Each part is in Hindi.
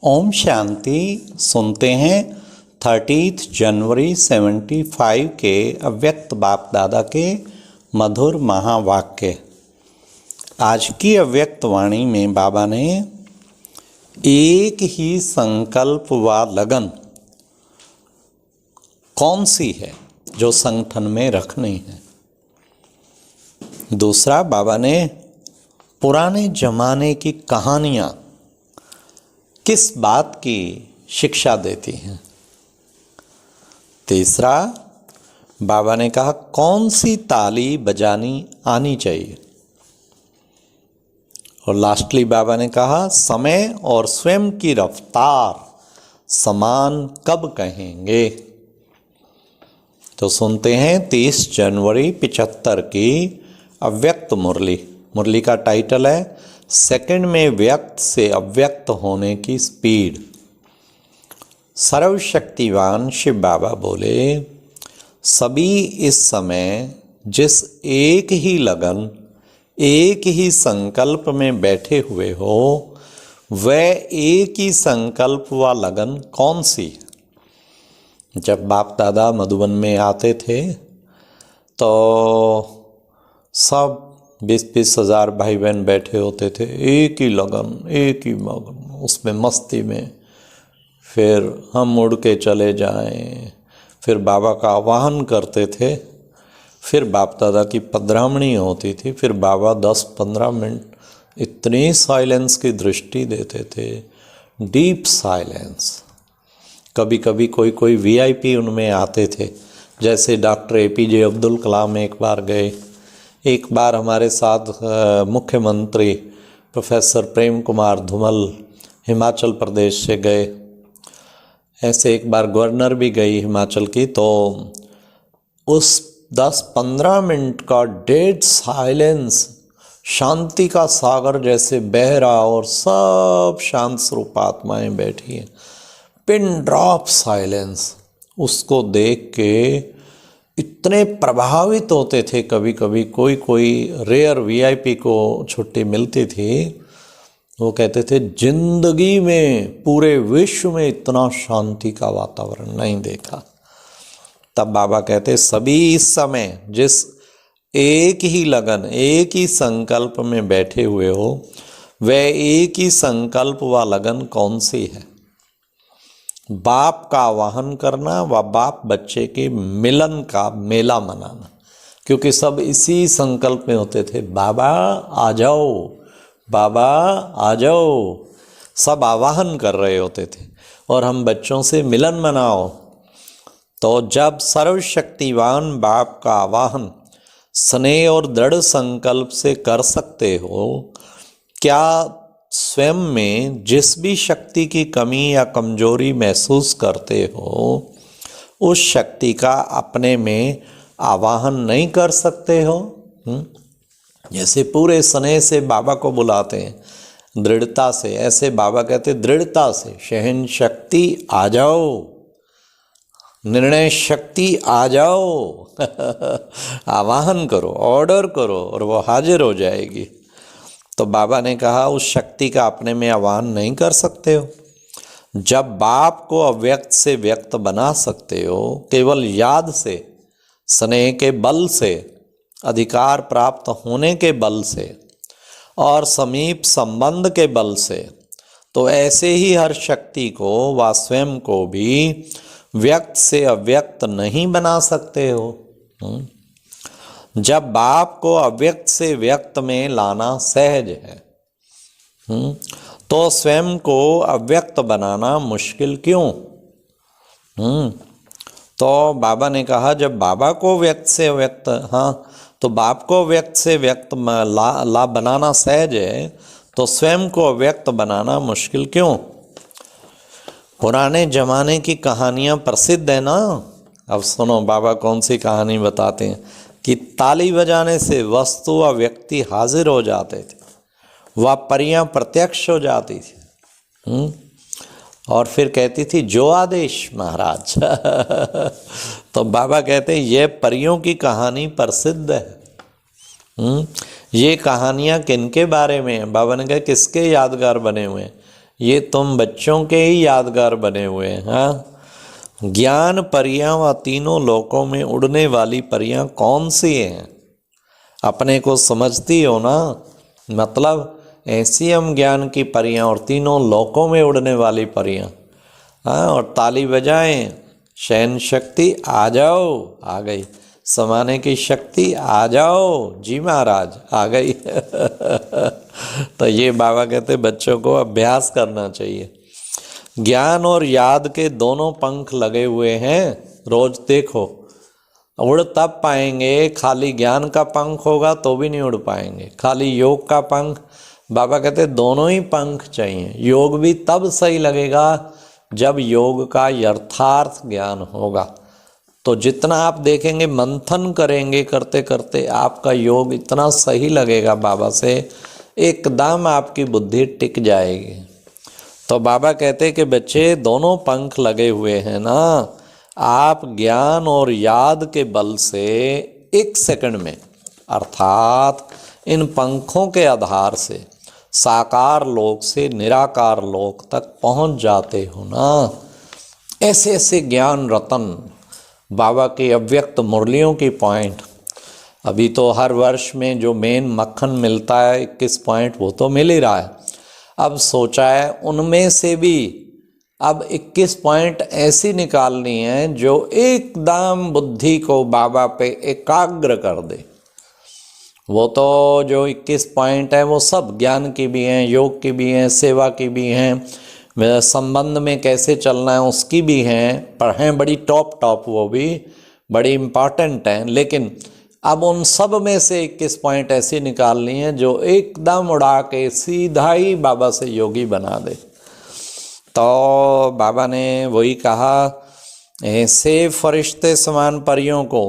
ओम शांति। सुनते हैं 30 जनवरी 75 के अव्यक्त बाप दादा के मधुर महावाक्य। आज की अव्यक्त वाणी में बाबा ने एक ही संकल्प व लगन कौन सी है जो संगठन में रखनी है। दूसरा, बाबा ने पुराने जमाने की कहानियाँ किस बात की शिक्षा देती हैं। तीसरा, बाबा ने कहा कौन सी ताली बजानी आनी चाहिए। और लास्टली बाबा ने कहा समय और स्वयं की रफ्तार समान कब कहेंगे। तो सुनते हैं 30 जनवरी 75 की अव्यक्त मुरली। मुरली का टाइटल है सेकंड में व्यक्त से अव्यक्त होने की स्पीड। सर्वशक्तिवान शिव बाबा बोले, सभी इस समय जिस एक ही लगन एक ही संकल्प में बैठे हुए हो, वह एक ही संकल्प व लगन कौन सी है। जब बाप दादा मधुबन में आते थे तो सब 20-20 हज़ार भाई बहन बैठे होते थे, एक ही लगन एक ही मगन उसमें मस्ती में। फिर हम उड़ के चले जाएं, फिर बाबा का आवाहन करते थे, फिर बाप दादा की पधरामणी होती थी, फिर बाबा 10-15 मिनट इतनी साइलेंस की दृष्टि देते थे, डीप साइलेंस। कभी कभी कोई वीआईपी उनमें आते थे, जैसे डॉक्टर एपीजे अब्दुल कलाम एक बार गए। एक बार हमारे साथ मुख्यमंत्री प्रोफेसर प्रेम कुमार धूमल हिमाचल प्रदेश से गए। ऐसे एक बार गवर्नर भी गई हिमाचल की। तो उस 10-15 मिनट का डेड साइलेंस, शांति का सागर जैसे बह रहा और सब शांत स्वरूप आत्माएं बैठी हैं, पिन ड्रॉप साइलेंस। उसको देख के इतने प्रभावित होते थे। कभी कभी कोई रेयर वीआईपी को छुट्टी मिलती थी, वो कहते थे जिंदगी में पूरे विश्व में इतना शांति का वातावरण नहीं देखा। तब बाबा कहते सभी इस समय जिस एक ही लगन एक ही संकल्प में बैठे हुए हो, वह एक ही संकल्प व लगन कौन सी है। बाप का आवाहन करना व बाप बच्चे के मिलन का मेला मनाना। क्योंकि सब इसी संकल्प में होते थे, बाबा आ जाओ, बाबा आ जाओ। सब आवाहन कर रहे होते थे और हम बच्चों से मिलन मनाओ। तो जब सर्वशक्तिवान बाप का आवाहन स्नेह और दृढ़ संकल्प से कर सकते हो, क्या स्वयं में जिस भी शक्ति की कमी या कमजोरी महसूस करते हो, उस शक्ति का अपने में आवाहन नहीं कर सकते हो। जैसे पूरे स्नेह से बाबा को बुलाते हैं, दृढ़ता से, ऐसे बाबा कहते दृढ़ता से शहन शक्ति आ जाओ, निर्णय शक्ति आ जाओ। आवाहन करो, ऑर्डर करो और वो हाजिर हो जाएगी। तो बाबा ने कहा उस शक्ति का अपने में आह्वान नहीं कर सकते हो। जब बाप को अव्यक्त से व्यक्त बना सकते हो, केवल याद से, स्नेह के बल से, अधिकार प्राप्त होने के बल से और समीप संबंध के बल से, तो ऐसे ही हर शक्ति को व स्वयं को भी व्यक्त से अव्यक्त नहीं बना सकते हो। जब बाप को अव्यक्त से व्यक्त में लाना सहज है, तो स्वयं को अव्यक्त बनाना मुश्किल क्यों। तो बाबा ने कहा जब बाबा को व्यक्त से अव्यक्त, तो बाप को व्यक्त से व्यक्त ला बनाना सहज है, तो स्वयं को अव्यक्त बनाना मुश्किल क्यों। पुराने जमाने की कहानियाँ प्रसिद्ध है ना। अब सुनो बाबा कौन सी कहानी बताते हैं कि ताली बजाने से वस्तु व व्यक्ति हाजिर हो जाते थे, वह परियां प्रत्यक्ष हो जाती थी। और फिर कहती थी जो आदेश महाराज। तो बाबा कहते हैं ये परियों की कहानी प्रसिद्ध है। ये कहानियाँ किनके बारे में हैं। बाबा ने कहा किसके यादगार बने हुए हैं। ये तुम बच्चों के ही यादगार बने हुए हैं। हाँ, ज्ञान परियां व तीनों लोकों में उड़ने वाली परियां कौन सी हैं? अपने को समझती हो ना, मतलब ऐसी हम ज्ञान की परियां और तीनों लोकों में उड़ने वाली परियां। हाँ, और ताली बजाएं, शयन शक्ति आ जाओ, आ गई। समाने की शक्ति आ जाओ, जी महाराज आ गई। तो ये बाबा कहते बच्चों को अभ्यास करना चाहिए। ज्ञान और याद के दोनों पंख लगे हुए हैं, रोज देखो। उड़ तब पाएंगे, खाली ज्ञान का पंख होगा तो भी नहीं उड़ पाएंगे। खाली योग का पंख, बाबा कहते दोनों ही पंख चाहिए। योग भी तब सही लगेगा जब योग का यथार्थ ज्ञान होगा। तो जितना आप देखेंगे, मंथन करेंगे, करते करते आपका योग इतना सही लगेगा बाबा से, एकदम आपकी बुद्धि टिक जाएगी। तो बाबा कहते कि बच्चे दोनों पंख लगे हुए हैं ना, आप ज्ञान और याद के बल से 1 सेकंड में, अर्थात इन पंखों के आधार से साकार लोक से निराकार लोक तक पहुंच जाते हो ना। ऐसे ऐसे ज्ञान रतन, बाबा की अव्यक्त मुरलियों की पॉइंट। अभी तो हर वर्ष में जो मेन मक्खन मिलता है 21 पॉइंट, वो तो मिल ही रहा है। अब सोचा है उनमें से भी अब 21 पॉइंट ऐसी निकालनी है जो एकदम बुद्धि को बाबा पे एकाग्र कर दे। वो तो जो 21 पॉइंट है वो सब ज्ञान की भी हैं, योग की भी हैं, सेवा की भी हैं, संबंध में कैसे चलना है उसकी भी हैं, पर हैं बड़ी टॉप, वो भी बड़ी इम्पॉर्टेंट हैं। लेकिन अब उन सब में से 21 पॉइंट ऐसी निकालनी है जो एकदम उड़ा के सीधा ही बाबा से योगी बना दे। तो बाबा ने वही कहा, ऐसे फरिश्ते समान परियों को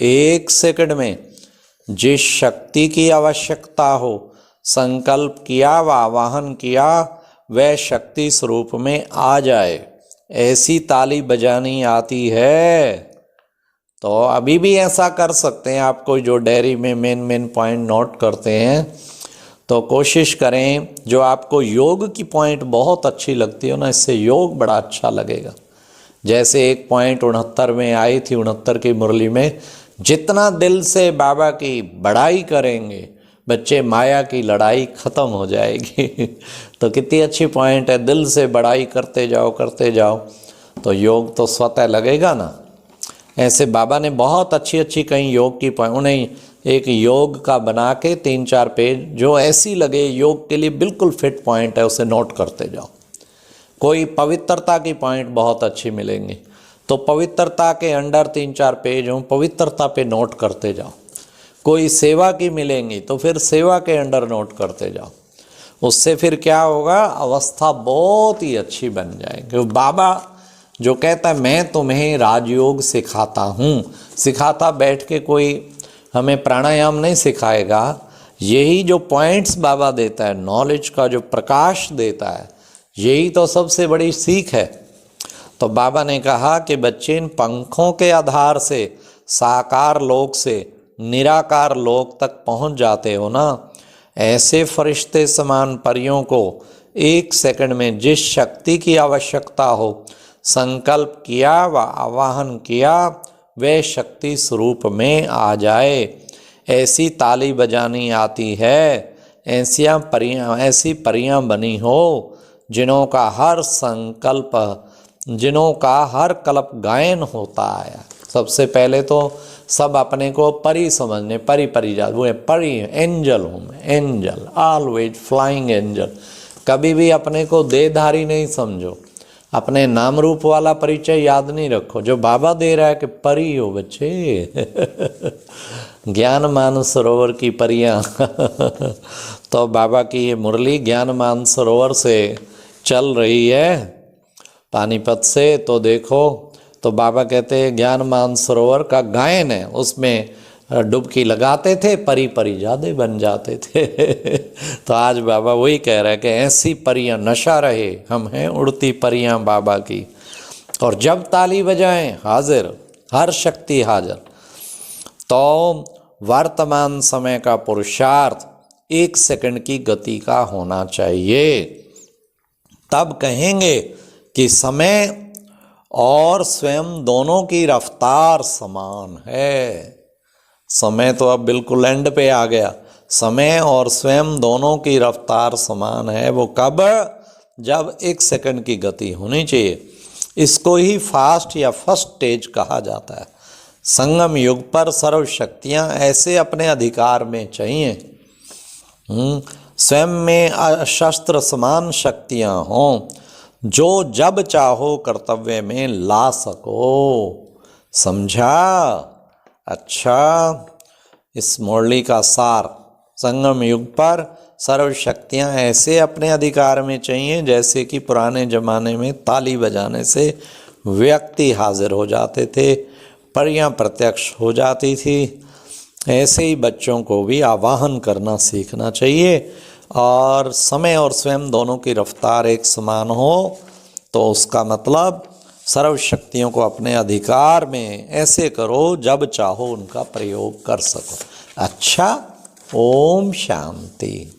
1 सेकंड में जिस शक्ति की आवश्यकता हो संकल्प किया व आवाहन किया, वह शक्ति स्वरूप में आ जाए, ऐसी ताली बजानी आती है। तो अभी भी ऐसा कर सकते हैं। आपको जो डायरी में मेन पॉइंट नोट करते हैं तो कोशिश करें, जो आपको योग की पॉइंट बहुत अच्छी लगती हो ना, इससे योग बड़ा अच्छा लगेगा। जैसे एक पॉइंट 69 में आई थी, 69 की मुरली में, जितना दिल से बाबा की बड़ाई करेंगे बच्चे, माया की लड़ाई खत्म हो जाएगी। तो कितनी अच्छी पॉइंट है, दिल से बड़ाई करते जाओ तो योग तो स्वतः लगेगा ना। ऐसे बाबा ने बहुत अच्छी कई योग की पॉइंट, उन्हें एक योग का बना के 3-4 पेज जो ऐसी लगे योग के लिए बिल्कुल फिट पॉइंट है, उसे नोट करते जाओ। कोई पवित्रता की पॉइंट बहुत अच्छी मिलेंगी, तो पवित्रता के अंडर 3-4 पेज हों, पवित्रता पे नोट करते जाओ। कोई सेवा की मिलेंगी तो फिर सेवा के अंडर नोट करते जाओ। उससे फिर क्या होगा, अवस्था बहुत ही अच्छी बन जाएगी। बाबा जो कहता है मैं तुम्हें राजयोग सिखाता हूँ, सिखाता बैठ के कोई हमें प्राणायाम नहीं सिखाएगा। यही जो पॉइंट्स बाबा देता है, नॉलेज का जो प्रकाश देता है, यही तो सबसे बड़ी सीख है। तो बाबा ने कहा कि बच्चे इन पंखों के आधार से साकार लोक से निराकार लोक तक पहुंच जाते हो ना। ऐसे फरिश्ते समान परियों को 1 सेकंड में जिस शक्ति की आवश्यकता हो संकल्प किया व आवाहन किया, वह शक्ति स्वरूप में आ जाए, ऐसी ताली बजानी आती है। ऐसी परियां बनी हो जिन्हों का हर कल्प गायन होता है। सबसे पहले तो सब अपने को परी समझने, परी जात, वो परी एंजल हूँ मैं, एंजल, ऑलवेज फ्लाइंग एंजल। कभी भी अपने को देहधारी नहीं समझो, अपने नाम रूप वाला परिचय याद नहीं रखो। जो बाबा दे रहा है कि परी हो बच्चे। ज्ञान मान सरोवर की परियां। तो बाबा की ये मुरली ज्ञान मान सरोवर से चल रही है, पानीपत से। तो देखो, तो बाबा कहते हैं ज्ञान मान सरोवर का गायन है, उसमें डुबकी लगाते थे, परी जादे बन जाते थे। तो आज बाबा वही कह रहे हैं कि ऐसी परियां, नशा रहे, हम हैं उड़ती परियां बाबा की। और जब ताली बजाएं हाजिर, हर शक्ति हाजिर। तो वर्तमान समय का पुरुषार्थ 1 सेकंड की गति का होना चाहिए, तब कहेंगे कि समय और स्वयं दोनों की रफ्तार समान है। समय तो अब बिल्कुल एंड पे आ गया। समय और स्वयं दोनों की रफ्तार समान है। वो कब? जब 1 सेकंड की गति होनी चाहिए। इसको ही फास्ट या फर्स्ट स्टेज कहा जाता है। संगम युग पर सर्व शक्तियाँ ऐसे अपने अधिकार में चाहिए, स्वयं में शस्त्र समान शक्तियाँ हों, जो जब चाहो कर्तव्य में ला सको। समझा? अच्छा, इस मुरली का सार, संगम युग पर सर्व शक्तियाँ ऐसे अपने अधिकार में चाहिए जैसे कि पुराने ज़माने में ताली बजाने से व्यक्ति हाजिर हो जाते थे, परियां प्रत्यक्ष हो जाती थी। ऐसे ही बच्चों को भी आवाहन करना सीखना चाहिए, और समय और स्वयं दोनों की रफ्तार एक समान हो तो उसका मतलब सर्व शक्तियों को अपने अधिकार में ऐसे करो जब चाहो उनका प्रयोग कर सको। अच्छा, ओम शांति।